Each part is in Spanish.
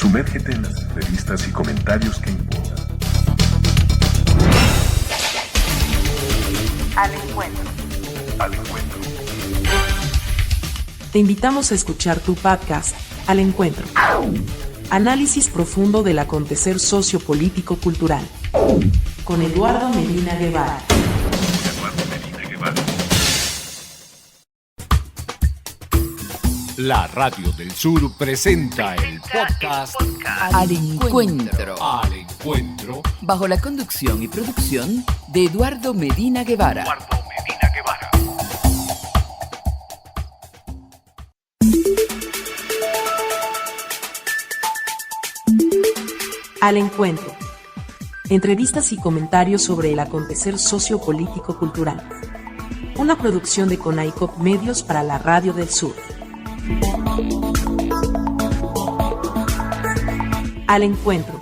Sumérgete en las entrevistas y comentarios que importan. Al encuentro. Al encuentro. Te invitamos a escuchar tu podcast, Al Encuentro. Análisis profundo del acontecer sociopolítico-cultural. Con Eduardo Medina Guevara. La Radio del Sur presenta el podcast Al Encuentro. Al Encuentro. Bajo la conducción y producción de Eduardo Medina Guevara. Al Encuentro. Entrevistas y comentarios sobre el acontecer sociopolítico-cultural. Una producción de Conaicop Medios para la Radio del Sur. Al Encuentro.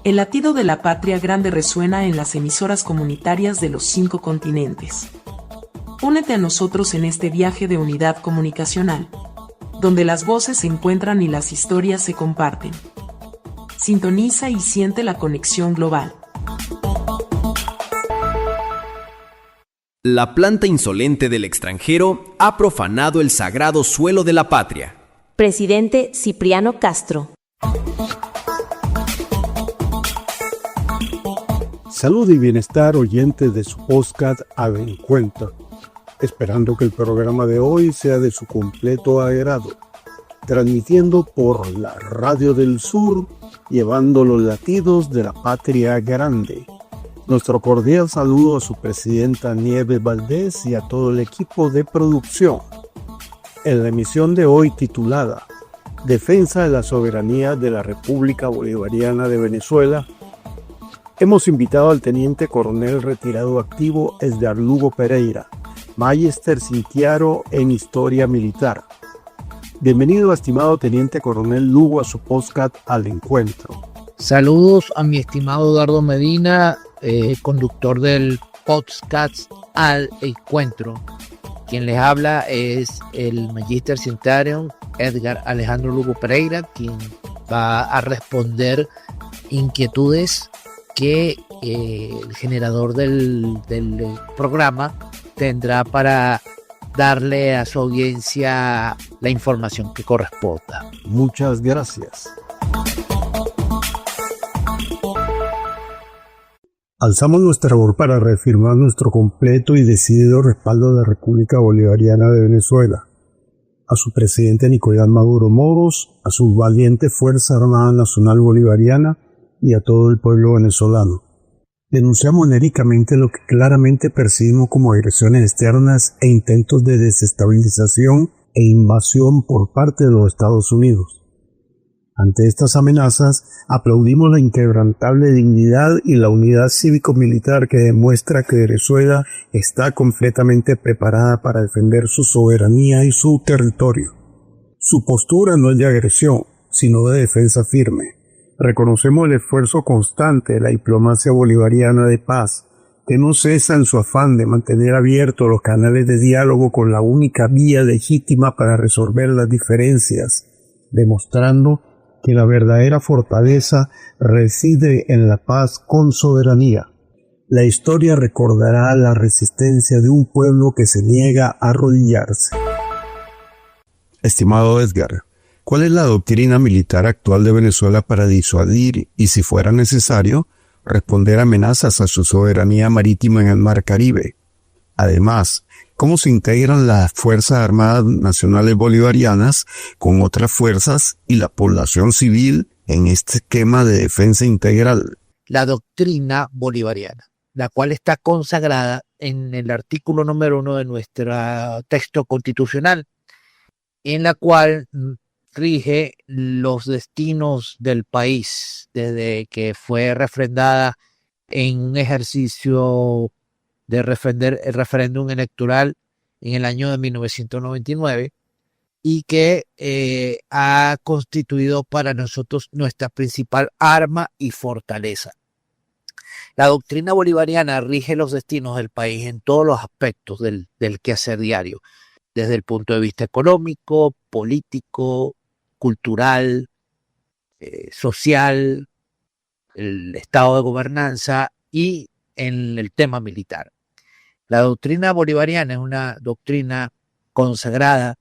El latido de la patria grande resuena en las emisoras comunitarias de los 5 continentes. Únete a nosotros en este viaje de unidad comunicacional, donde las voces se encuentran y las historias se comparten. Sintoniza y siente la conexión global. La planta insolente del extranjero ha profanado el sagrado suelo de la patria. Presidente Cipriano Castro. Salud y bienestar, oyentes de su podcast Al Encuentro. Esperando que el programa de hoy sea de su completo agrado. Transmitiendo por la Radio del Sur, llevando los latidos de la patria grande. Nuestro cordial saludo a su presidenta Nieves Valdés y a todo el equipo de producción. En la emisión de hoy titulada Defensa de la soberanía de la República Bolivariana de Venezuela, hemos invitado al teniente coronel retirado activo Edgar Lugo Pereira, Magister Cintiaro en Historia Militar. Bienvenido, estimado teniente coronel Lugo, a su podcast Al Encuentro. Saludos a mi estimado Eduardo Medina, conductor del podcast Al Encuentro. Quien les habla es el Magister Cintiaro Edgar Alejandro Lugo Pereira, quien va a responder inquietudes que el generador del programa tendrá para darle a su audiencia la información que corresponda. Muchas gracias. Alzamos nuestra voz para reafirmar nuestro completo y decidido respaldo a la República Bolivariana de Venezuela, a su presidente Nicolás Maduro Moros, a su valiente Fuerza Armada Nacional Bolivariana y a todo el pueblo venezolano. Denunciamos enérgicamente lo que claramente percibimos como agresiones externas e intentos de desestabilización e invasión por parte de los Estados Unidos. Ante estas amenazas, aplaudimos la inquebrantable dignidad y la unidad cívico-militar que demuestra que Venezuela está completamente preparada para defender su soberanía y su territorio. Su postura no es de agresión, sino de defensa firme. Reconocemos el esfuerzo constante de la diplomacia bolivariana de paz, que no cesa en su afán de mantener abiertos los canales de diálogo con la única vía legítima para resolver las diferencias, demostrando que la verdadera fortaleza reside en la paz con soberanía. La historia recordará la resistencia de un pueblo que se niega a arrodillarse. Estimado Edgar, ¿cuál es la doctrina militar actual de Venezuela para disuadir y, si fuera necesario, responder a amenazas a su soberanía marítima en el Mar Caribe? Además, ¿cómo se integran las Fuerzas Armadas Nacionales Bolivarianas con otras fuerzas y la población civil en este esquema de defensa integral? La doctrina bolivariana, la cual está consagrada en el artículo número 1 de nuestro texto constitucional, en la cual rige los destinos del país desde que fue refrendada en un ejercicio de el referéndum electoral en el año de 1999 y que ha constituido para nosotros nuestra principal arma y fortaleza. La doctrina bolivariana rige los destinos del país en todos los aspectos del quehacer diario, desde el punto de vista económico, político, cultural, social, el estado de gobernanza y en el tema militar. La doctrina bolivariana es una doctrina consagrada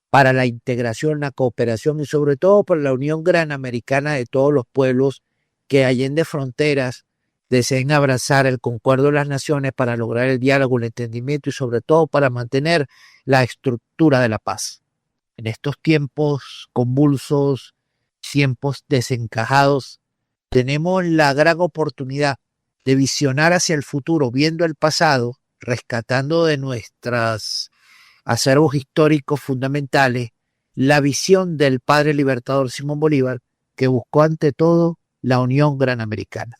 para la integración, la cooperación y sobre todo para la unión granamericana de todos los pueblos que allende fronteras deseen abrazar el concuerdo de las naciones para lograr el diálogo, el entendimiento y sobre todo para mantener la estructura de la paz. En estos tiempos convulsos, tiempos desencajados, tenemos la gran oportunidad de visionar hacia el futuro, viendo el pasado, rescatando de nuestros acervos históricos fundamentales la visión del padre libertador Simón Bolívar, que buscó ante todo la unión granamericana.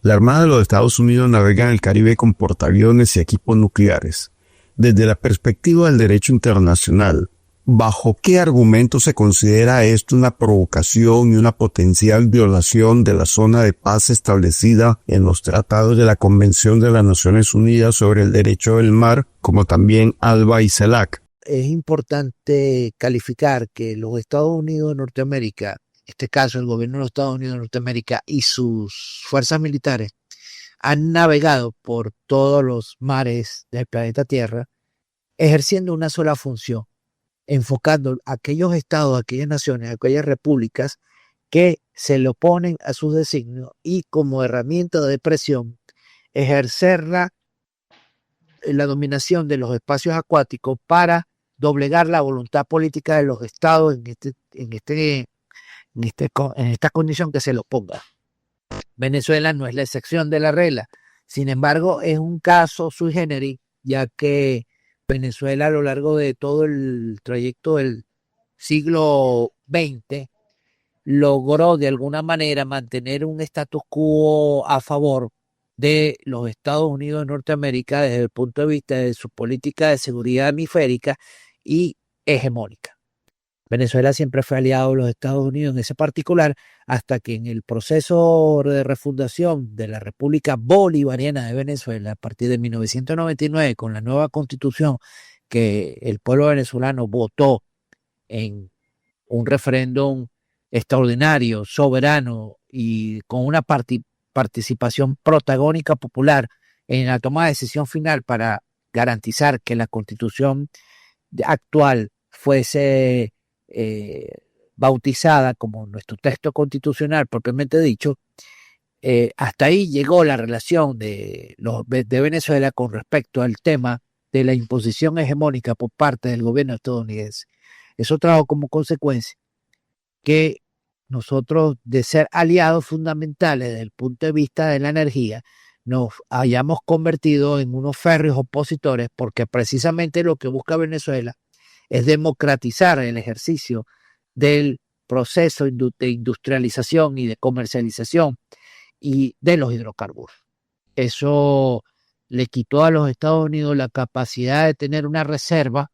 La Armada de los Estados Unidos navega en el Caribe con portaaviones y equipos nucleares. Desde la perspectiva del derecho internacional, ¿bajo qué argumento se considera esto una provocación y una potencial violación de la zona de paz establecida en los tratados de la Convención de las Naciones Unidas sobre el Derecho del Mar, como también ALBA y CELAC? Es importante calificar que los Estados Unidos de Norteamérica, en este caso el gobierno de los Estados Unidos de Norteamérica y sus fuerzas militares, han navegado por todos los mares del planeta Tierra ejerciendo una sola función, enfocando a aquellos estados, a aquellas naciones, a aquellas repúblicas que se le oponen a sus designios y como herramienta de presión ejercer la dominación de los espacios acuáticos para doblegar la voluntad política de los estados en esta condición que se le oponga. Venezuela no es la excepción de la regla, sin embargo es un caso sui generis, ya que Venezuela a lo largo de todo el trayecto del siglo XX logró de alguna manera mantener un status quo a favor de los Estados Unidos de Norteamérica desde el punto de vista de su política de seguridad hemisférica y hegemónica. Venezuela siempre fue aliado de los Estados Unidos en ese particular, hasta que en el proceso de refundación de la República Bolivariana de Venezuela, a partir de 1999, con la nueva constitución que el pueblo venezolano votó en un referéndum extraordinario, soberano y con una participación protagónica popular en la toma de decisión final para garantizar que la constitución actual fuese bautizada como nuestro texto constitucional propiamente dicho, hasta ahí llegó la relación de Venezuela con respecto al tema de la imposición hegemónica por parte del gobierno estadounidense. Eso trajo como consecuencia que nosotros, de ser aliados fundamentales desde el punto de vista de la energía, nos hayamos convertido en unos férreos opositores, porque precisamente lo que busca Venezuela es democratizar el ejercicio del proceso de industrialización y de comercialización y de los hidrocarburos. Eso le quitó a los Estados Unidos la capacidad de tener una reserva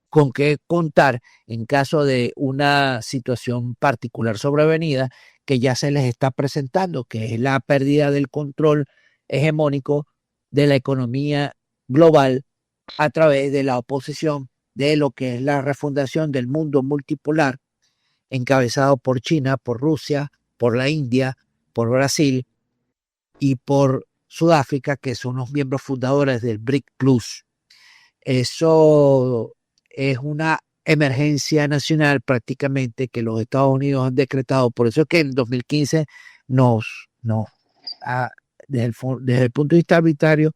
con que contar en caso de una situación particular sobrevenida que ya se les está presentando, que es la pérdida del control hegemónico de la economía global a través de la oposición de lo que es la refundación del mundo multipolar, encabezado por China, por Rusia, por la India, por Brasil y por Sudáfrica, que son los miembros fundadores del BRIC Plus. Eso es una emergencia nacional prácticamente que los Estados Unidos han decretado. Por eso es que en 2015 desde el punto de vista arbitrario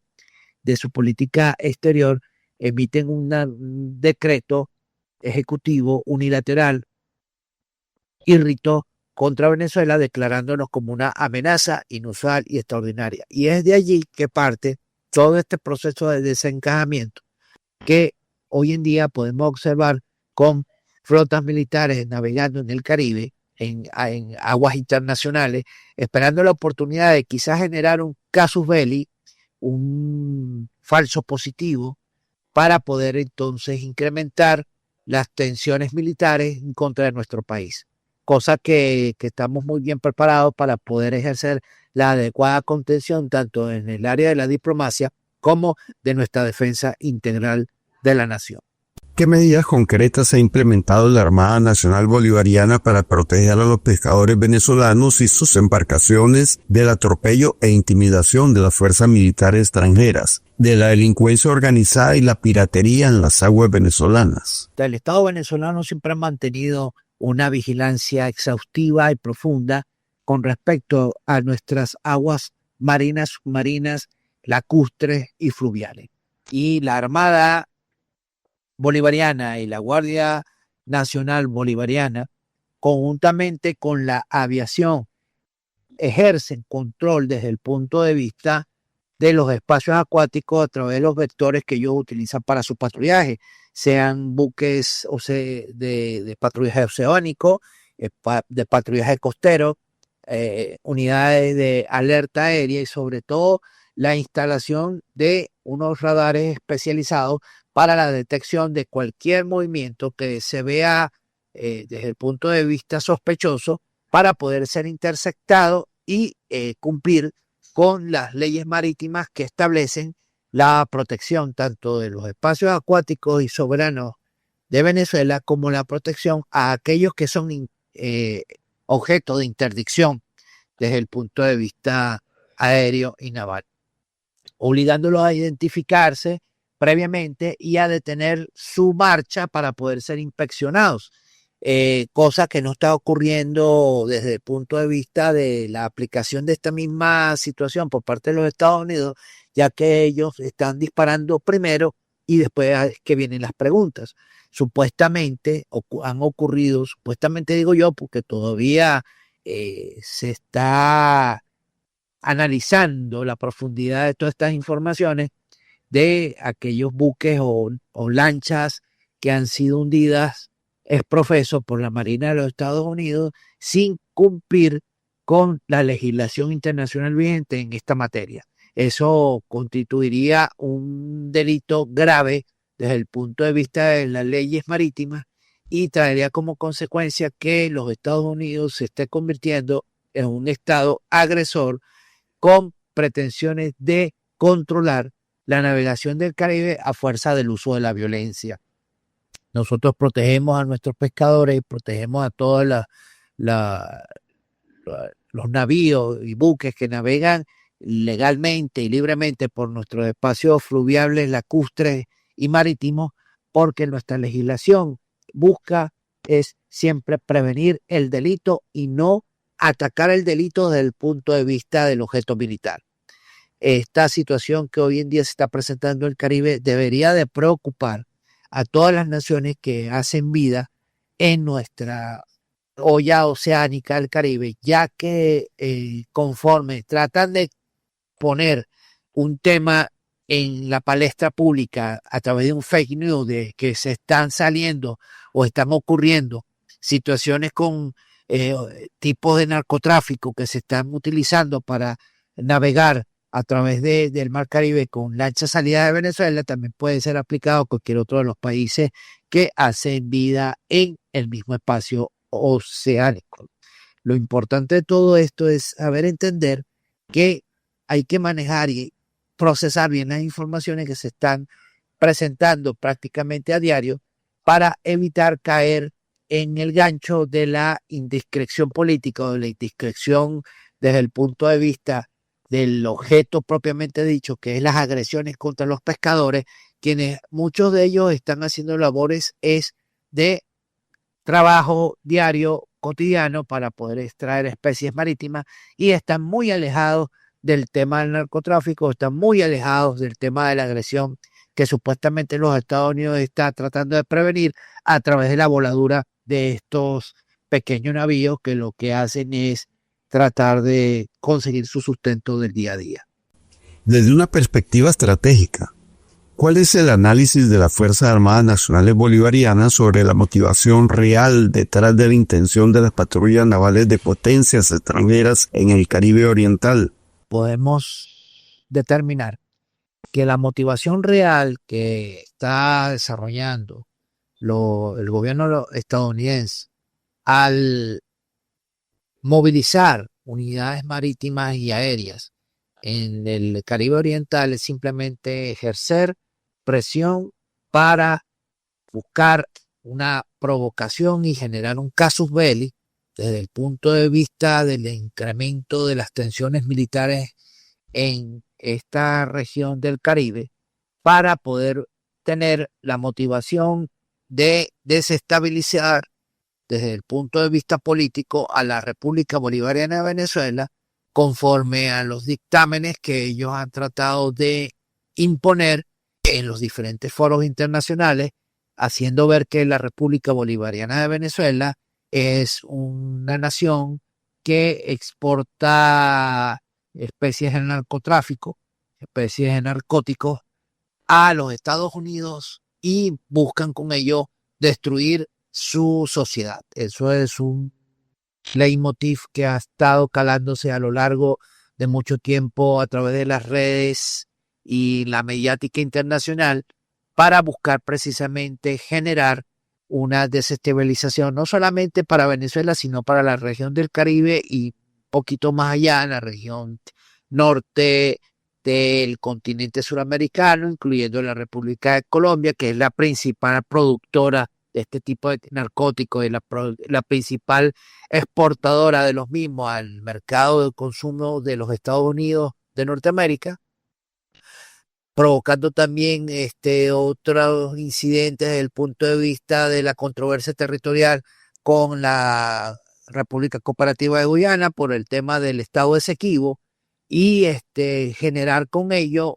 de su política exterior, emiten un decreto ejecutivo unilateral irritó contra Venezuela, declarándonos como una amenaza inusual y extraordinaria. Y es de allí que parte todo este proceso de desencajamiento que hoy en día podemos observar con flotas militares navegando en el Caribe, en aguas internacionales, esperando la oportunidad de quizás generar un casus belli, un falso positivo, para poder entonces incrementar las tensiones militares en contra de nuestro país. cosa que estamos muy bien preparados para poder ejercer la adecuada contención tanto en el área de la diplomacia como de nuestra defensa integral de la nación. ¿Qué medidas concretas ha implementado la Armada Nacional Bolivariana para proteger a los pescadores venezolanos y sus embarcaciones del atropello e intimidación de las fuerzas militares extranjeras, de la delincuencia organizada y la piratería en las aguas venezolanas? El Estado venezolano siempre ha mantenido una vigilancia exhaustiva y profunda con respecto a nuestras aguas marinas, submarinas, lacustres y fluviales. Y la Armada Bolivariana y la Guardia Nacional Bolivariana, conjuntamente con la aviación, ejercen control desde el punto de vista de los espacios acuáticos a través de los vectores que ellos utilizan para su patrullaje, sean buques de patrullaje oceánico, de patrullaje costero, unidades de alerta aérea y sobre todo la instalación de unos radares especializados para la detección de cualquier movimiento que se vea desde el punto de vista sospechoso para poder ser interceptado y cumplir con las leyes marítimas que establecen la protección tanto de los espacios acuáticos y soberanos de Venezuela como la protección a aquellos que son objeto de interdicción desde el punto de vista aéreo y naval, obligándolos a identificarse previamente y a detener su marcha para poder ser inspeccionados, cosa que no está ocurriendo desde el punto de vista de la aplicación de esta misma situación por parte de los Estados Unidos, ya que ellos están disparando primero y después es que vienen las preguntas. Supuestamente han ocurrido, supuestamente digo yo, porque todavía se está analizando la profundidad de todas estas informaciones, de aquellos buques o lanchas que han sido hundidas exprofeso por la Marina de los Estados Unidos sin cumplir con la legislación internacional vigente en esta materia. Eso constituiría un delito grave desde el punto de vista de las leyes marítimas y traería como consecuencia que los Estados Unidos se esté convirtiendo en un estado agresor con pretensiones de controlar la navegación del Caribe a fuerza del uso de la violencia. Nosotros protegemos a nuestros pescadores, protegemos a todos los navíos y buques que navegan legalmente y libremente por nuestros espacios fluviales, lacustres y marítimos, porque nuestra legislación busca es siempre prevenir el delito y no atacar el delito desde el punto de vista del objeto militar. Esta situación que hoy en día se está presentando en el Caribe debería de preocupar a todas las naciones que hacen vida en nuestra olla oceánica del Caribe, ya que conforme tratan de poner un tema en la palestra pública a través de un fake news de que se están saliendo o están ocurriendo situaciones con tipos de narcotráfico que se están utilizando para navegar a través del Mar Caribe con lanchas salidas de Venezuela, también puede ser aplicado a cualquier otro de los países que hacen vida en el mismo espacio oceánico. Lo importante de todo esto es saber entender que hay que manejar y procesar bien las informaciones que se están presentando prácticamente a diario para evitar caer en el gancho de la indiscreción política o de la indiscreción desde el punto de vista del objeto propiamente dicho, que es las agresiones contra los pescadores, quienes muchos de ellos están haciendo labores de trabajo diario, cotidiano, para poder extraer especies marítimas y están muy alejados del tema del narcotráfico, están muy alejados del tema de la agresión que supuestamente los Estados Unidos están tratando de prevenir a través de la voladura de estos pequeños navíos que lo que hacen es tratar de conseguir su sustento del día a día. Desde una perspectiva estratégica, ¿cuál es el análisis de las Fuerzas Armadas Nacionales Bolivarianas sobre la motivación real detrás de la intención de las patrullas navales de potencias extranjeras en el Caribe Oriental? Podemos determinar que la motivación real que está desarrollando el gobierno estadounidense al movilizar unidades marítimas y aéreas en el Caribe Oriental es simplemente ejercer presión para buscar una provocación y generar un casus belli desde el punto de vista del incremento de las tensiones militares en esta región del Caribe, para poder tener la motivación de desestabilizar desde el punto de vista político a la República Bolivariana de Venezuela, conforme a los dictámenes que ellos han tratado de imponer en los diferentes foros internacionales, haciendo ver que la República Bolivariana de Venezuela es una nación que exporta especies de narcotráfico, especies de narcóticos a los Estados Unidos y buscan con ello destruir su sociedad. Eso es un leitmotiv que ha estado calándose a lo largo de mucho tiempo a través de las redes y la mediática internacional, para buscar precisamente generar una desestabilización no solamente para Venezuela, sino para la región del Caribe y un poquito más allá, en la región norte del continente suramericano, incluyendo la República de Colombia, que es la principal productora de este tipo de narcóticos y la principal exportadora de los mismos al mercado de consumo de los Estados Unidos de Norteamérica, provocando también otros incidentes desde el punto de vista de la controversia territorial con la República Cooperativa de Guyana por el tema del Estado Esequibo, y generar con ello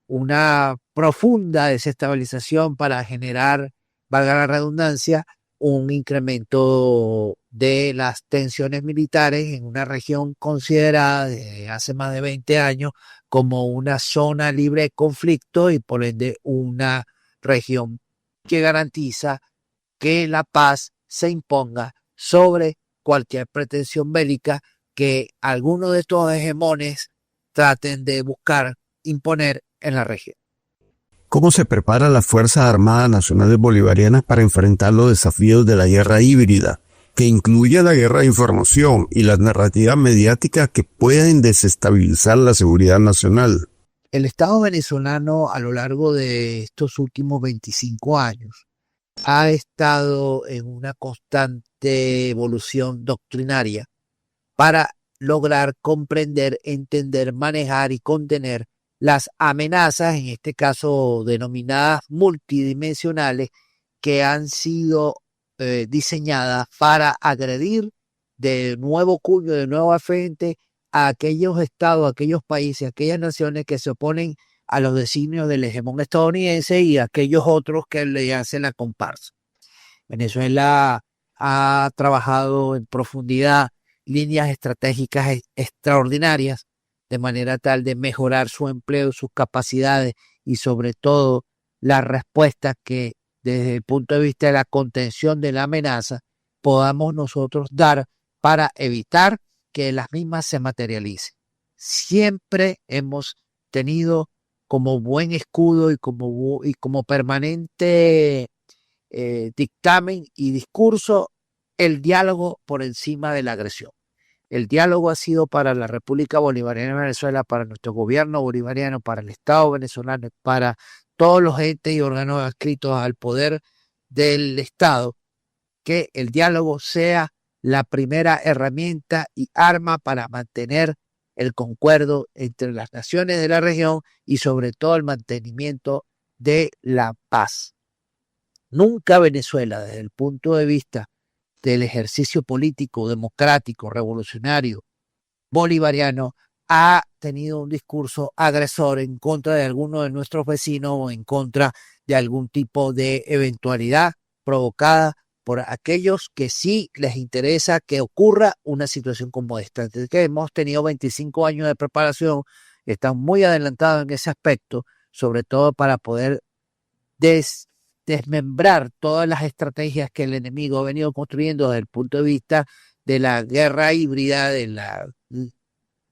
una profunda desestabilización para generar, valga la redundancia, un incremento de las tensiones militares en una región considerada desde hace más de 20 años como una zona libre de conflicto y por ende una región que garantiza que la paz se imponga sobre cualquier pretensión bélica que algunos de estos hegemones traten de buscar imponer en la región. ¿Cómo se prepara la Fuerza Armada Nacional Bolivariana para enfrentar los desafíos de la guerra híbrida, que incluye la guerra de información y las narrativas mediáticas que pueden desestabilizar la seguridad nacional? El Estado venezolano a lo largo de estos últimos 25 años ha estado en una constante evolución doctrinaria para lograr comprender, entender, manejar y contener las amenazas, en este caso denominadas multidimensionales, que han sido diseñadas para agredir de nuevo cuño, de nueva frente a aquellos estados, a aquellos países, a aquellas naciones que se oponen a los designios del hegemón estadounidense y a aquellos otros que le hacen la comparsa. Venezuela ha trabajado en profundidad líneas estratégicas extraordinarias, de manera tal de mejorar su empleo, sus capacidades y sobre todo la respuesta que desde el punto de vista de la contención de la amenaza podamos nosotros dar para evitar que las mismas se materialicen. Siempre hemos tenido como buen escudo y como permanente dictamen y discurso el diálogo por encima de la agresión. El diálogo ha sido para la República Bolivariana de Venezuela, para nuestro gobierno bolivariano, para el Estado venezolano, para todos los entes y órganos adscritos al poder del Estado, que el diálogo sea la primera herramienta y arma para mantener el concuerdo entre las naciones de la región y sobre todo el mantenimiento de la paz. Nunca Venezuela, desde el punto de vista del ejercicio político, democrático, revolucionario, bolivariano, ha tenido un discurso agresor en contra de alguno de nuestros vecinos o en contra de algún tipo de eventualidad provocada por aquellos que sí les interesa que ocurra una situación como esta. Entonces, que hemos tenido 25 años de preparación, están muy adelantados en ese aspecto, sobre todo para poder desmembrar todas las estrategias que el enemigo ha venido construyendo desde el punto de vista de la guerra híbrida, de la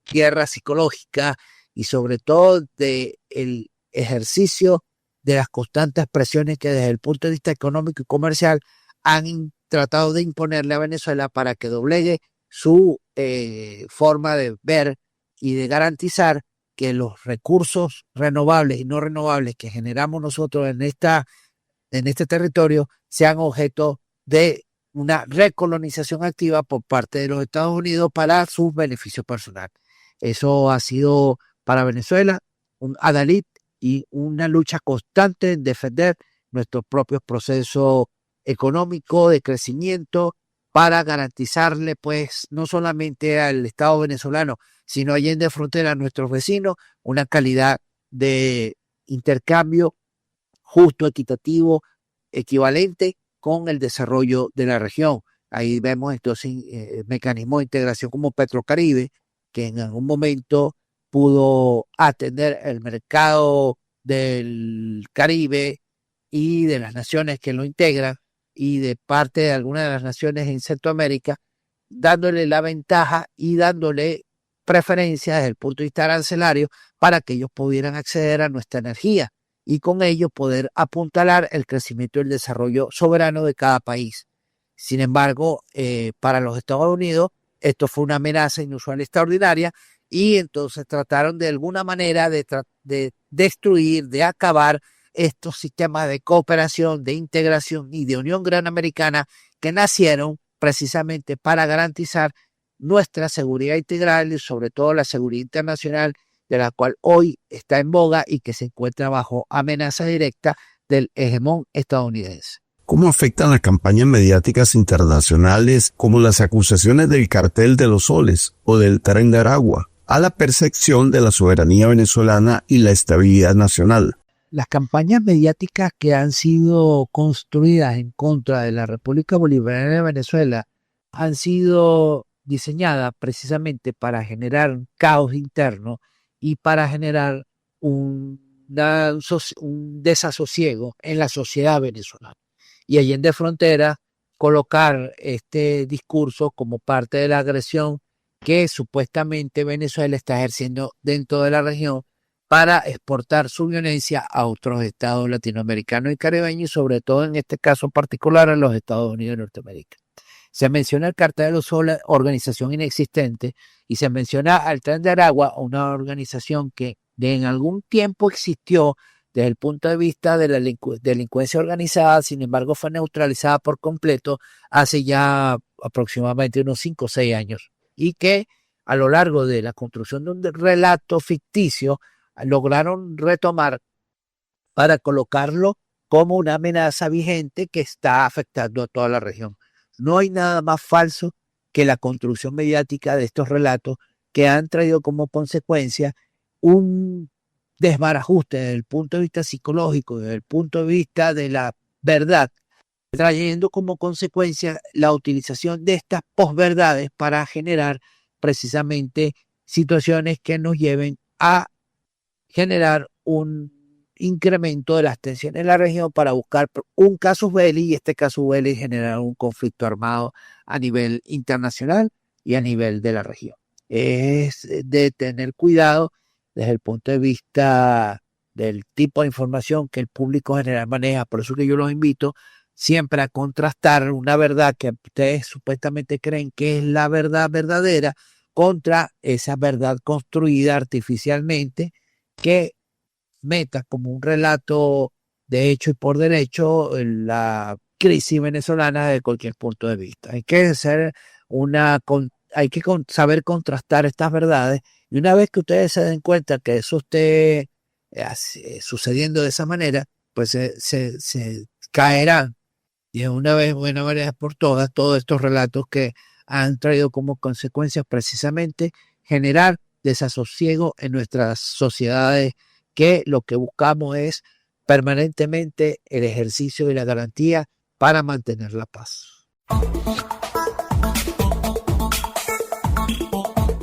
guerra psicológica y sobre todo del ejercicio de las constantes presiones que desde el punto de vista económico y comercial han tratado de imponerle a Venezuela para que doblegue su forma de ver y de garantizar que los recursos renovables y no renovables que generamos nosotros en este territorio sean objeto de una recolonización activa por parte de los Estados Unidos para sus beneficios personales. Eso ha sido para Venezuela un adalid y una lucha constante en defender nuestros propios procesos económicos de crecimiento para garantizarle, pues, no solamente al Estado venezolano, sino allende de frontera a nuestros vecinos, una calidad de intercambio justo, equitativo, equivalente con el desarrollo de la región. Ahí vemos entonces mecanismos de integración como Petrocaribe, que en algún momento pudo atender el mercado del Caribe y de las naciones que lo integran y de parte de algunas de las naciones en Centroamérica, dándole la ventaja y dándole preferencia desde el punto de vista arancelario para que ellos pudieran acceder a nuestra energía y con ello poder apuntalar el crecimiento y el desarrollo soberano de cada país. Sin embargo, para los Estados Unidos esto fue una amenaza inusual extraordinaria y entonces trataron de alguna manera de destruir, de acabar estos sistemas de cooperación, de integración y de unión granamericana que nacieron precisamente para garantizar nuestra seguridad integral y sobre todo la seguridad internacional, de la cual hoy está en boga y que se encuentra bajo amenaza directa del hegemón estadounidense. ¿Cómo afectan las campañas mediáticas internacionales como las acusaciones del cartel de los soles o del Tren de Aragua a la percepción de la soberanía venezolana y la estabilidad nacional? Las campañas mediáticas que han sido construidas en contra de la República Bolivariana de Venezuela han sido diseñadas precisamente para generar un caos interno y para generar un desasosiego en la sociedad venezolana. Y allende frontera, colocar este discurso como parte de la agresión que supuestamente Venezuela está ejerciendo dentro de la región para exportar su violencia a otros estados latinoamericanos y caribeños, y sobre todo en este caso particular a los Estados Unidos de Norteamérica. Se menciona el Cartel de los Soles, organización inexistente, y se menciona al Tren de Aragua, una organización que en algún tiempo existió desde el punto de vista de la delincuencia organizada, sin embargo fue neutralizada por completo hace ya aproximadamente unos 5 o 6 años, y que a lo largo de la construcción de un relato ficticio lograron retomar para colocarlo como una amenaza vigente que está afectando a toda la región. No hay nada más falso que la construcción mediática de estos relatos que han traído como consecuencia un desbarajuste desde el punto de vista psicológico, desde el punto de vista de la verdad, trayendo como consecuencia la utilización de estas posverdades para generar precisamente situaciones que nos lleven a generar un incremento de las tensiones en la región para buscar un casus belli, y este casus belli generar un conflicto armado a nivel internacional y a nivel de la región. Es de tener cuidado desde el punto de vista del tipo de información que el público general maneja. Por eso que yo los invito siempre a contrastar una verdad que ustedes supuestamente creen que es la verdad verdadera contra esa verdad construida artificialmente que meta como un relato de hecho y por derecho la crisis venezolana de cualquier punto de vista. Hay que saber contrastar estas verdades, y una vez que ustedes se den cuenta que eso esté sucediendo de esa manera, pues se caerán y de una vez por todas todos estos relatos que han traído como consecuencias precisamente generar desasosiego en nuestras sociedades, que lo que buscamos es permanentemente el ejercicio y la garantía para mantener la paz.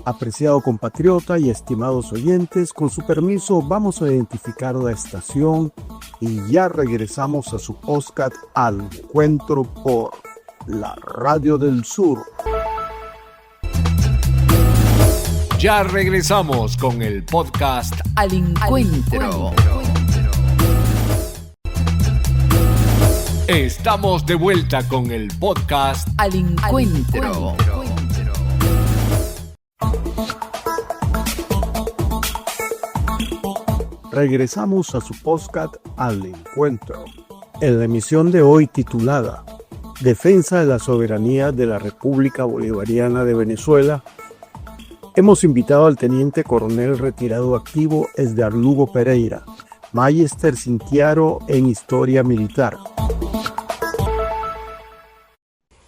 Apreciado compatriota y estimados oyentes, con su permiso vamos a identificar la estación y ya regresamos a su podcast Al Encuentro por la Radio del Sur. Ya regresamos con el podcast Al Encuentro. Estamos de vuelta con el podcast Al Encuentro. Regresamos a su podcast Al Encuentro, en la emisión de hoy titulada Defensa de la soberanía de la República Bolivariana de Venezuela. Hemos invitado al teniente coronel retirado activo Esdar Lugo Pereira, Magister Cinquiaro en Historia Militar.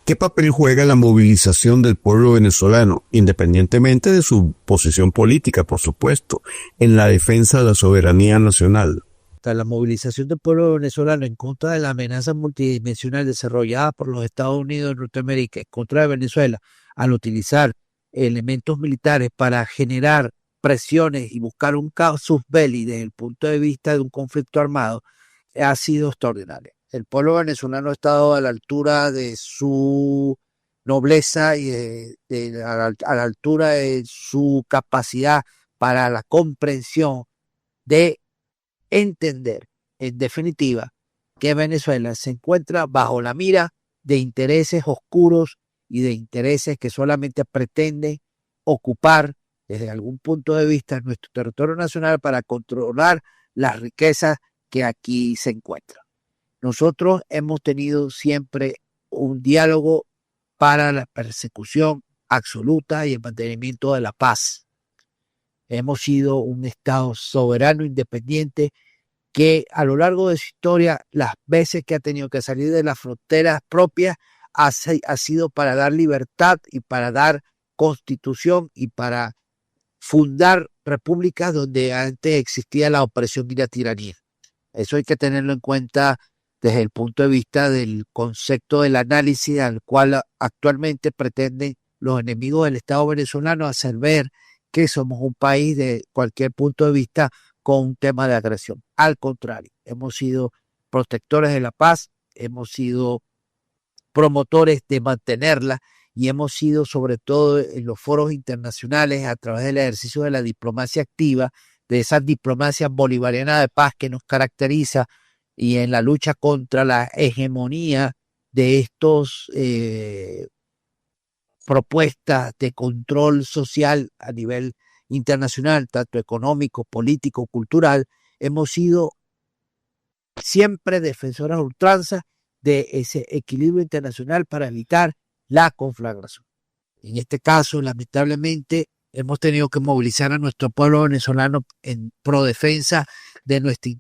¿Qué papel juega la movilización del pueblo venezolano, independientemente de su posición política, por supuesto, en la defensa de la soberanía nacional? La movilización del pueblo venezolano en contra de la amenaza multidimensional desarrollada por los Estados Unidos de Norteamérica en contra de Venezuela, al utilizar elementos militares para generar presiones y buscar un casus belli desde el punto de vista de un conflicto armado, ha sido extraordinaria. El pueblo venezolano ha estado a la altura de su nobleza y a la altura de su capacidad para la comprensión de entender, en definitiva, que Venezuela se encuentra bajo la mira de intereses oscuros y de intereses que solamente pretenden ocupar desde algún punto de vista nuestro territorio nacional para controlar las riquezas que aquí se encuentran. Nosotros hemos tenido siempre un diálogo para la persecución absoluta y el mantenimiento de la paz. Hemos sido un Estado soberano, independiente, que a lo largo de su historia, las veces que ha tenido que salir de las fronteras propias, ha sido para dar libertad y para dar constitución y para fundar repúblicas donde antes existía la opresión y la tiranía. Eso hay que tenerlo en cuenta desde el punto de vista del concepto del análisis al cual actualmente pretenden los enemigos del Estado venezolano hacer ver que somos un país de cualquier punto de vista con un tema de agresión. Al contrario, hemos sido protectores de la paz, hemos sido promotores de mantenerla y hemos sido sobre todo en los foros internacionales a través del ejercicio de la diplomacia activa, de esa diplomacia bolivariana de paz que nos caracteriza y en la lucha contra la hegemonía de estos propuestas de control social a nivel internacional, tanto económico, político, cultural, hemos sido siempre defensoras a ultranza de ese equilibrio internacional para evitar la conflagración. En este caso, lamentablemente, hemos tenido que movilizar a nuestro pueblo venezolano en prodefensa de nuestra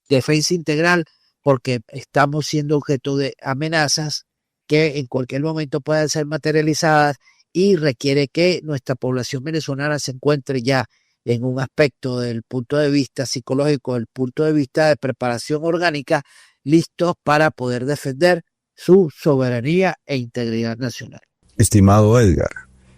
defensa integral, porque estamos siendo objeto de amenazas que en cualquier momento puedan ser materializadas y requiere que nuestra población venezolana se encuentre ya en un aspecto del punto de vista psicológico, del punto de vista de preparación orgánica, listos para poder defender su soberanía e integridad nacional. Estimado Edgar,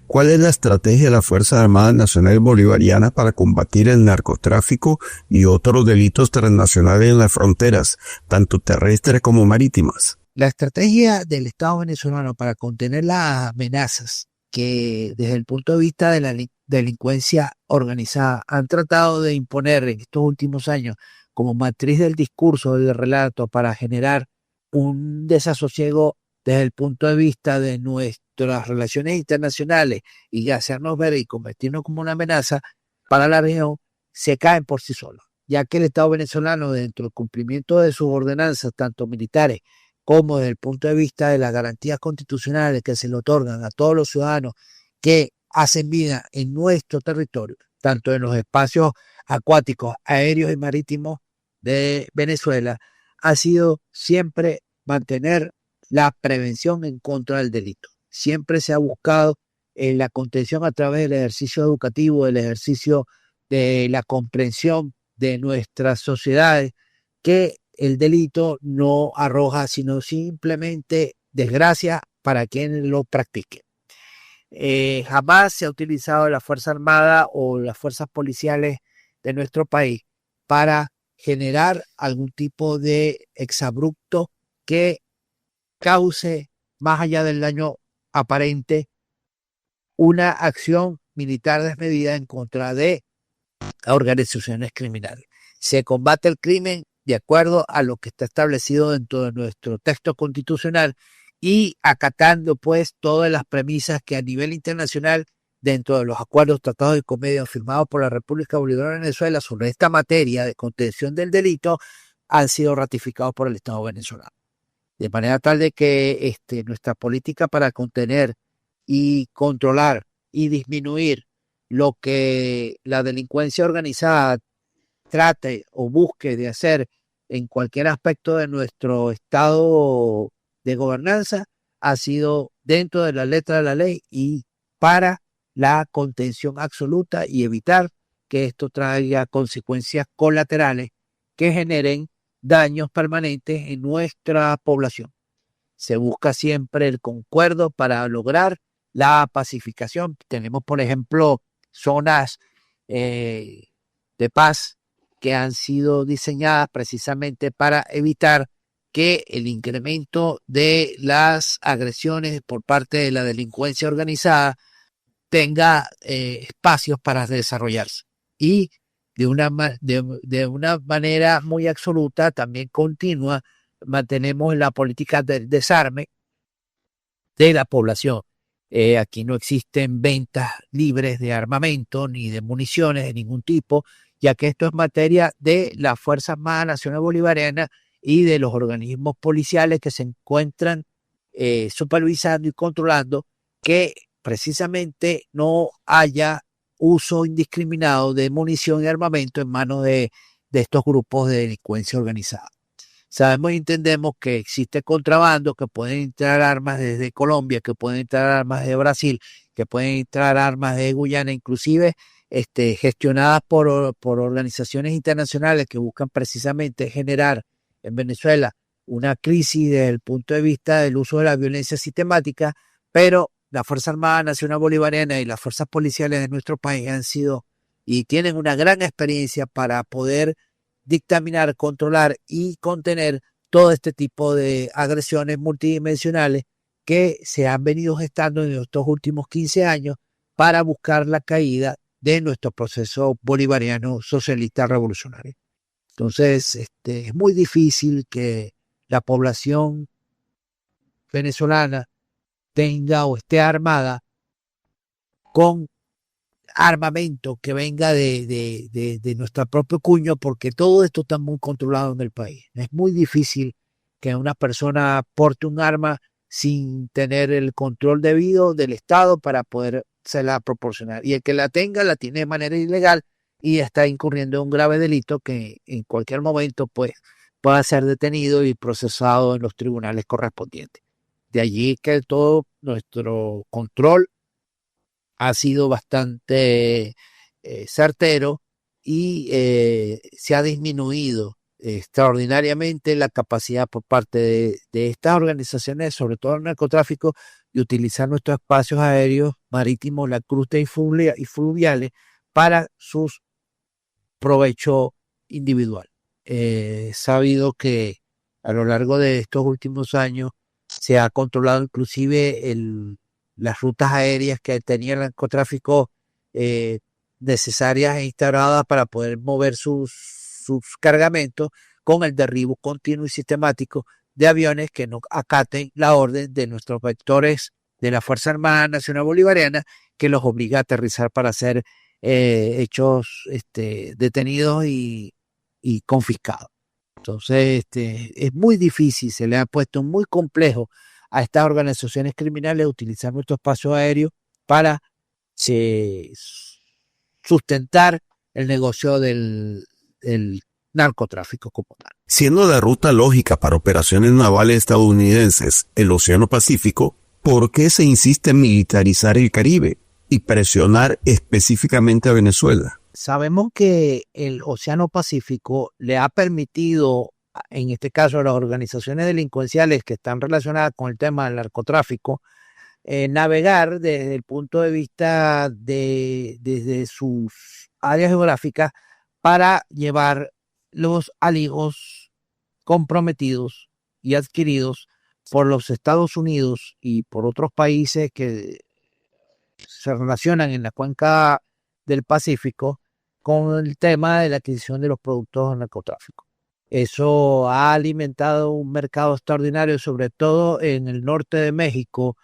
¿cuál es la estrategia de la Fuerza Armada Nacional Bolivariana para combatir el narcotráfico y otros delitos transnacionales en las fronteras, tanto terrestres como marítimas? La estrategia del Estado venezolano para contener las amenazas que desde el punto de vista de la delincuencia organizada han tratado de imponer en estos últimos años como matriz del discurso, del relato, para generar un desasosiego desde el punto de vista de nuestras relaciones internacionales y hacernos ver y convertirnos como una amenaza para la región, se caen por sí solos, ya que el Estado venezolano, dentro del cumplimiento de sus ordenanzas, tanto militares como desde el punto de vista de las garantías constitucionales que se le otorgan a todos los ciudadanos que hacen vida en nuestro territorio, tanto en los espacios acuáticos, aéreos y marítimos de Venezuela, ha sido siempre mantener la prevención en contra del delito. Siempre se ha buscado la contención a través del ejercicio educativo, del ejercicio de la comprensión de nuestras sociedades, que el delito no arroja sino simplemente desgracia para quienes lo practiquen. Jamás se ha utilizado la Fuerza Armada o las fuerzas policiales de nuestro país para generar algún tipo de exabrupto que cause, más allá del daño aparente, una acción militar desmedida en contra de organizaciones criminales. Se combate el crimen de acuerdo a lo que está establecido dentro de nuestro texto constitucional y acatando pues todas las premisas que a nivel internacional, dentro de los acuerdos, tratados y convenios firmados por la República Bolivariana de Venezuela sobre esta materia de contención del delito, han sido ratificados por el Estado venezolano. De manera tal de que nuestra política para contener y controlar y disminuir lo que la delincuencia organizada trate o busque de hacer en cualquier aspecto de nuestro estado de gobernanza ha sido dentro de la letra de la ley y para la contención absoluta y evitar que esto traiga consecuencias colaterales que generen daños permanentes en nuestra población. Se busca siempre el concuerdo para lograr la pacificación. Tenemos, por ejemplo, zonas de paz que han sido diseñadas precisamente para evitar que el incremento de las agresiones por parte de la delincuencia organizada tenga espacios para desarrollarse. Y de una manera muy absoluta, también continua, mantenemos la política del desarme de la población. Aquí no existen ventas libres de armamento ni de municiones de ningún tipo, ya que esto es materia de las Fuerzas Armadas Nacional Bolivariana y de los organismos policiales que se encuentran supervisando y controlando que precisamente no haya uso indiscriminado de munición y armamento en manos de estos grupos de delincuencia organizada. Sabemos y entendemos que existe contrabando, que pueden entrar armas desde Colombia, que pueden entrar armas de Brasil, que pueden entrar armas de Guyana, inclusive gestionadas por organizaciones internacionales que buscan precisamente generar en Venezuela una crisis desde el punto de vista del uso de la violencia sistemática, pero la Fuerza Armada Nacional Bolivariana y las fuerzas policiales de nuestro país han sido y tienen una gran experiencia para poder dictaminar, controlar y contener todo este tipo de agresiones multidimensionales que se han venido gestando en estos últimos 15 años para buscar la caída de nuestro proceso bolivariano socialista revolucionario. Entonces, es muy difícil que la población venezolana tenga o esté armada con armamento que venga de nuestro propio cuño, porque todo esto está muy controlado en el país. Es muy difícil que una persona porte un arma sin tener el control debido del Estado para podérsela proporcionar. Y el que la tenga, la tiene de manera ilegal y está incurriendo en un grave delito que en cualquier momento pues, pueda ser detenido y procesado en los tribunales correspondientes. De allí que todo nuestro control ha sido bastante certero y se ha disminuido extraordinariamente la capacidad por parte de estas organizaciones, sobre todo el narcotráfico, de utilizar nuestros espacios aéreos, marítimos, lacustres y fluviales para sus provecho individual. Sabido que a lo largo de estos últimos años se ha controlado inclusive las rutas aéreas que tenía el narcotráfico necesarias e instauradas para poder mover sus cargamentos con el derribo continuo y sistemático de aviones que no acaten la orden de nuestros vectores de la Fuerza Armada Nacional Bolivariana, que los obliga a aterrizar para ser hechos detenidos y confiscados. Entonces, es muy difícil, se le ha puesto muy complejo a estas organizaciones criminales utilizar nuestro espacio aéreo para sustentar el negocio del narcotráfico como tal. Siendo la ruta lógica para operaciones navales estadounidenses el Océano Pacífico, ¿por qué se insiste en militarizar el Caribe y presionar específicamente a Venezuela? Sabemos que el Océano Pacífico le ha permitido, en este caso a las organizaciones delincuenciales que están relacionadas con el tema del narcotráfico, navegar desde el punto de vista desde sus áreas geográficas para llevar los alijos comprometidos y adquiridos por los Estados Unidos y por otros países que se relacionan en la cuenca del Pacífico con el tema de la adquisición de los productos del narcotráfico. Eso ha alimentado un mercado extraordinario, sobre todo en el norte de México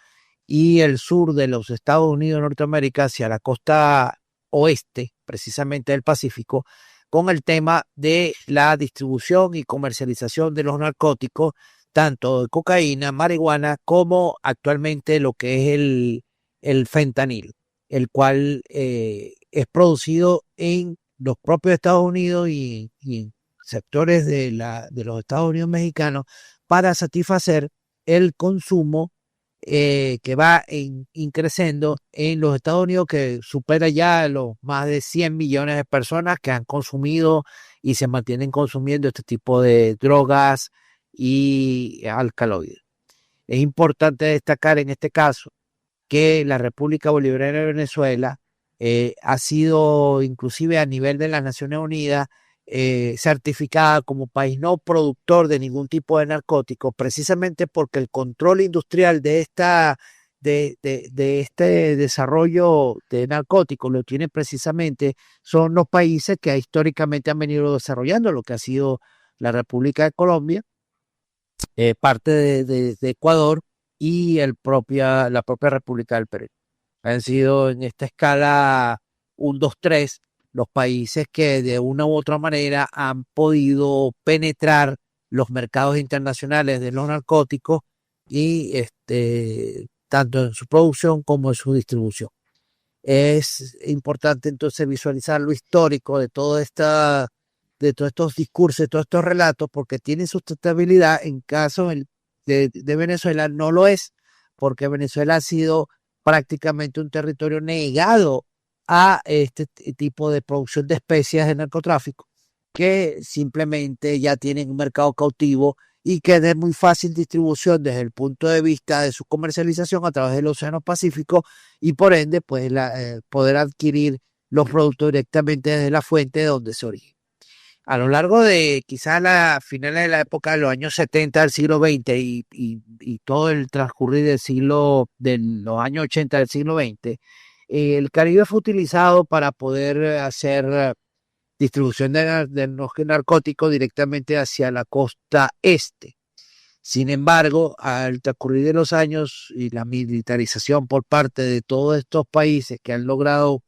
y el sur de los Estados Unidos de Norteamérica, hacia la costa oeste, precisamente del Pacífico, con el tema de la distribución y comercialización de los narcóticos, tanto de cocaína, marihuana, como actualmente lo que es el fentanil, el cual es producido en los propios Estados Unidos y en sectores de los Estados Unidos mexicanos para satisfacer el consumo que va increciendo en los Estados Unidos, que supera ya los más de 100 millones de personas que han consumido y se mantienen consumiendo este tipo de drogas y alcaloides. Es importante destacar en este caso que la República Bolivariana de Venezuela ha sido, inclusive a nivel de las Naciones Unidas, certificada como país no productor de ningún tipo de narcótico, precisamente porque el control industrial de este desarrollo de narcóticos lo tiene precisamente, son los países que históricamente han venido desarrollando, lo que ha sido la República de Colombia, parte de Ecuador y la propia República del Perú. Han sido en esta escala 1, 2, 3 los países que de una u otra manera han podido penetrar los mercados internacionales de los narcóticos y tanto en su producción como en su distribución. Es importante entonces visualizar lo histórico de todos estos discursos, de todos estos relatos, porque tienen sustentabilidad. En caso de Venezuela no lo es, porque Venezuela ha sido prácticamente un territorio negado a este tipo de producción de especias de narcotráfico, que simplemente ya tienen un mercado cautivo y que es de muy fácil distribución desde el punto de vista de su comercialización a través del Océano Pacífico, y por ende pues poder adquirir los productos directamente desde la fuente de donde se origen. A lo largo de quizás las finales de la época de los años 70 del siglo XX y todo el transcurrir de los años 80 del siglo XX, el Caribe fue utilizado para poder hacer distribución de narcóticos directamente hacia la costa este. Sin embargo, al transcurrir de los años y la militarización por parte de todos estos países que han logrado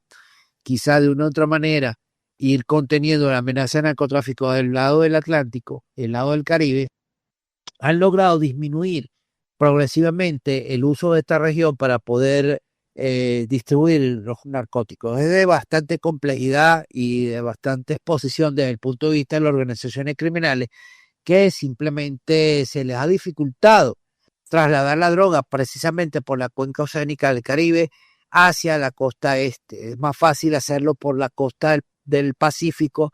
quizá de una u otra manera ir conteniendo la amenaza de narcotráfico del lado del Atlántico, el lado del Caribe, han logrado disminuir progresivamente el uso de esta región para poder distribuir los narcóticos. Es de bastante complejidad y de bastante exposición desde el punto de vista de las organizaciones criminales, que simplemente se les ha dificultado trasladar la droga precisamente por la cuenca oceánica del Caribe hacia la costa este. Es más fácil hacerlo por la costa del Pacífico,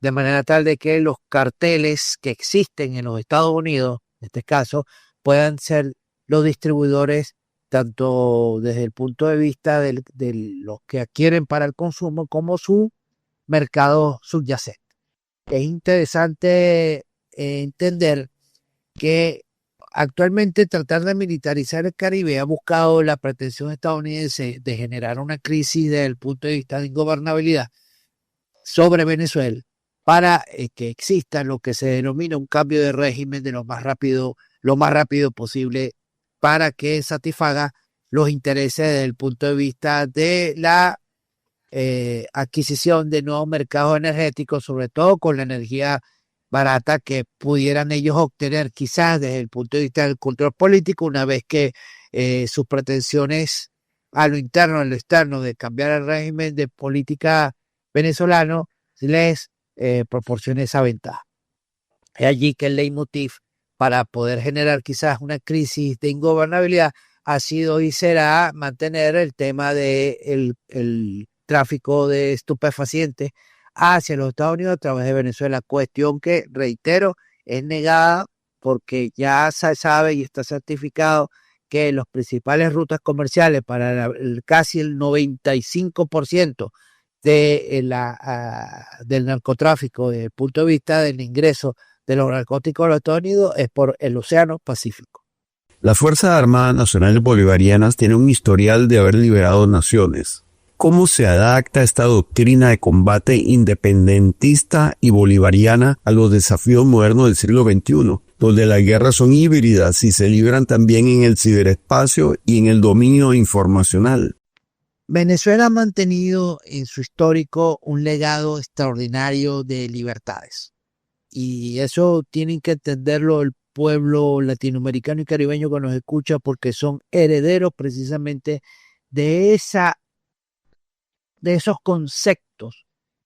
de manera tal de que los carteles que existen en los Estados Unidos, en este caso, puedan ser los distribuidores tanto desde el punto de vista de los que adquieren para el consumo como su mercado subyacente. Es interesante entender que actualmente tratar de militarizar el Caribe ha buscado la pretensión estadounidense de generar una crisis desde el punto de vista de ingobernabilidad sobre Venezuela para que exista lo que se denomina un cambio de régimen de lo más rápido posible, para que satisfaga los intereses desde el punto de vista de la adquisición de nuevos mercados energéticos, sobre todo con la energía barata que pudieran ellos obtener quizás desde el punto de vista del control político, una vez que sus pretensiones a lo interno, a lo externo de cambiar el régimen de política venezolano les proporcione esa ventaja. Es allí que el leitmotiv para poder generar quizás una crisis de ingobernabilidad ha sido y será mantener el tema del tráfico de estupefacientes hacia los Estados Unidos a través de Venezuela, cuestión que, reitero, es negada porque ya se sabe y está certificado que las principales rutas comerciales para casi el 95% del narcotráfico desde el punto de vista del ingreso de los narcóticos a los Estados Unidos es por el Océano Pacífico. Las Fuerzas Armadas Nacionales Bolivarianas tienen un historial de haber liberado naciones, cómo se adapta esta doctrina de combate independentista y bolivariana a los desafíos modernos del siglo XXI, donde las guerras son híbridas y se libran también en el ciberespacio y en el dominio informacional. Venezuela ha mantenido en su histórico un legado extraordinario de libertades. Y eso tienen que entenderlo el pueblo latinoamericano y caribeño que nos escucha, porque son herederos precisamente de esos conceptos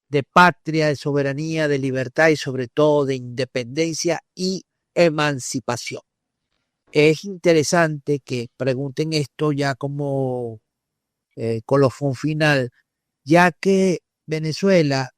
de patria, de soberanía, de libertad y sobre todo de independencia y emancipación. Es interesante que pregunten esto ya como colofón final, ya que Venezuela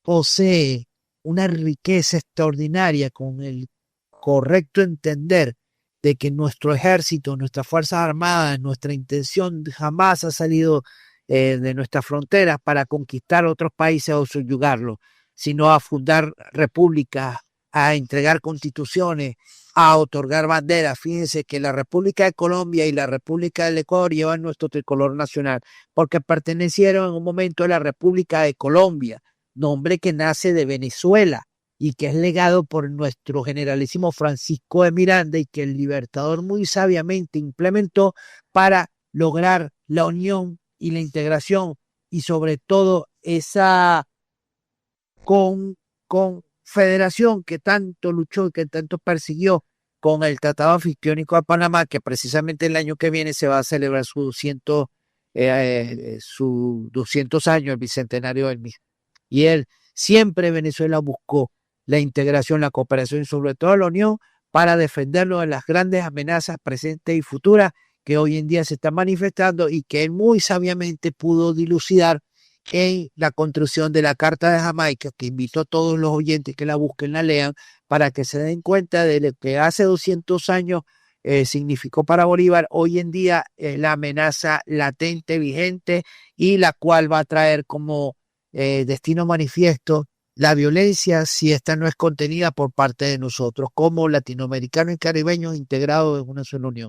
posee una riqueza extraordinaria con el correcto entender de que nuestro ejército, nuestras fuerzas armadas, nuestra intención jamás ha salido de nuestras fronteras para conquistar otros países o subyugarlos, sino a fundar repúblicas, a entregar constituciones, a otorgar banderas. Fíjense que la República de Colombia y la República del Ecuador llevan nuestro tricolor nacional porque pertenecieron en un momento a la República de Colombia, nombre que nace de Venezuela y que es legado por nuestro generalísimo Francisco de Miranda y que el Libertador muy sabiamente implementó para lograr la unión y la integración y sobre todo esa confederación que tanto luchó y que tanto persiguió con el Tratado Anfictiónico de Panamá, que precisamente el año que viene se va a celebrar su 200 años, el bicentenario del mismo. Y siempre Venezuela buscó la integración, la cooperación y sobre todo la unión para defenderlo de las grandes amenazas presentes y futuras que hoy en día se están manifestando y que él muy sabiamente pudo dilucidar en la construcción de la Carta de Jamaica, que invito a todos los oyentes que la busquen, la lean, para que se den cuenta de lo que hace 200 años significó para Bolívar, hoy en día la amenaza latente, vigente, y la cual va a traer como destino manifiesto la violencia si esta no es contenida por parte de nosotros, como latinoamericanos y caribeños integrados en una sola unión.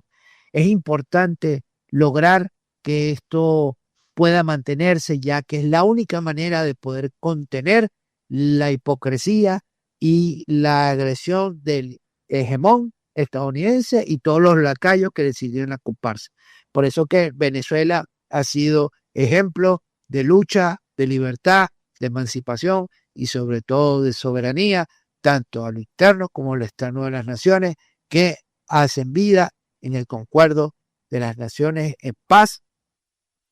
Es importante lograr que esto pueda mantenerse, ya que es la única manera de poder contener la hipocresía y la agresión del hegemón estadounidense y todos los lacayos que decidieron ocuparse. Por eso que Venezuela ha sido ejemplo de lucha, de libertad, de emancipación y sobre todo de soberanía, tanto a lo interno como a lo externo de las naciones, que hacen vida en el concuerdo de las naciones en paz,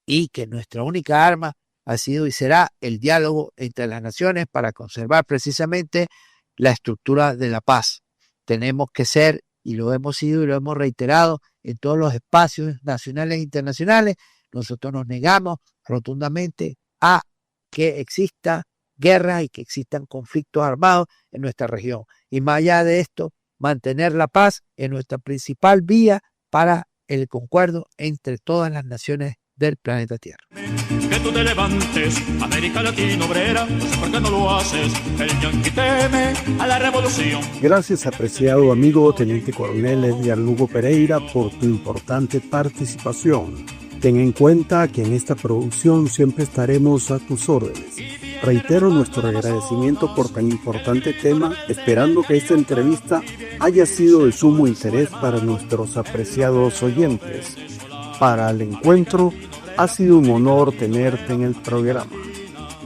y que nuestra única arma ha sido y será el diálogo entre las naciones para conservar precisamente la estructura de la paz. Tenemos que ser, y lo hemos sido y lo hemos reiterado en todos los espacios nacionales e internacionales, nosotros nos negamos rotundamente a que exista guerra y que existan conflictos armados en nuestra región. Y más allá de esto, mantener la paz es nuestra principal vía para el concuerdo entre todas las naciones del planeta Tierra. Que tú te levantes, América Latina obrera, no sé por qué no lo haces, el yanqui teme a la revolución. Gracias, apreciado amigo Teniente Coronel Edgar Lugo Pereira, por tu importante participación. Ten en cuenta que en esta producción siempre estaremos a tus órdenes. Reitero nuestro agradecimiento por tan importante tema, esperando que esta entrevista haya sido de sumo interés para nuestros apreciados oyentes. Para el encuentro, ha sido un honor tenerte en el programa.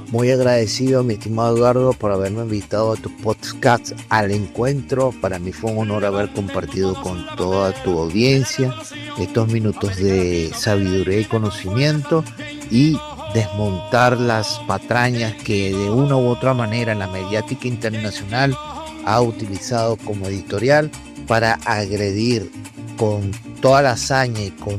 Muy agradecido, mi estimado Eduardo, por haberme invitado a tu podcast Al Encuentro. Para mí fue un honor haber compartido con toda tu audiencia estos minutos de sabiduría y conocimiento y desmontar las patrañas que de una u otra manera la mediática internacional ha utilizado como editorial para agredir con toda la hazaña y con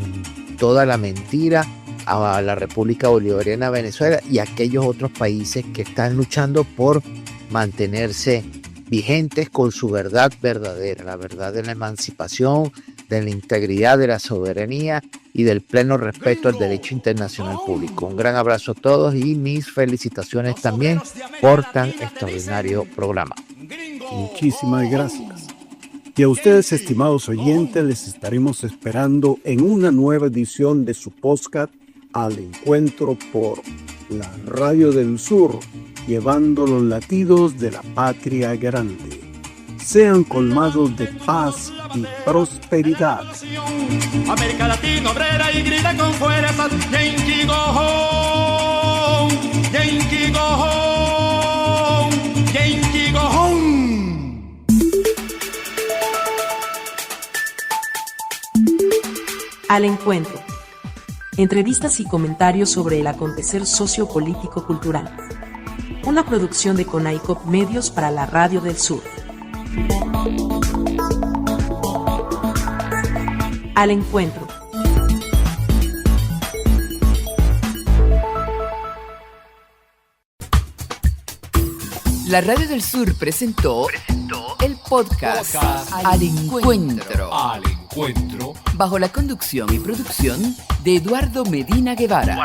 toda la mentira a la República Bolivariana de Venezuela y a aquellos otros países que están luchando por mantenerse vigentes con su verdad verdadera, la verdad de la emancipación, de la integridad, de la soberanía y del pleno respeto al derecho internacional público. Un gran abrazo a todos y mis felicitaciones también por tan extraordinario programa. Muchísimas gracias. Y a ustedes, estimados oyentes, les estaremos esperando en una nueva edición de su podcast al encuentro por la Radio del Sur, llevando los latidos de la patria grande. Sean colmados de paz y prosperidad. América Latina obrera y grita con fuerza, Yankee go home, Yankee go home, Yankee go home. Al encuentro. Entrevistas y comentarios sobre el acontecer sociopolítico-cultural. Una producción de CONAICOP Medios para la Radio del Sur. Al encuentro. La Radio del Sur presentó el podcast Al Encuentro. Al encuentro. Bajo la conducción y producción de Eduardo Medina Guevara.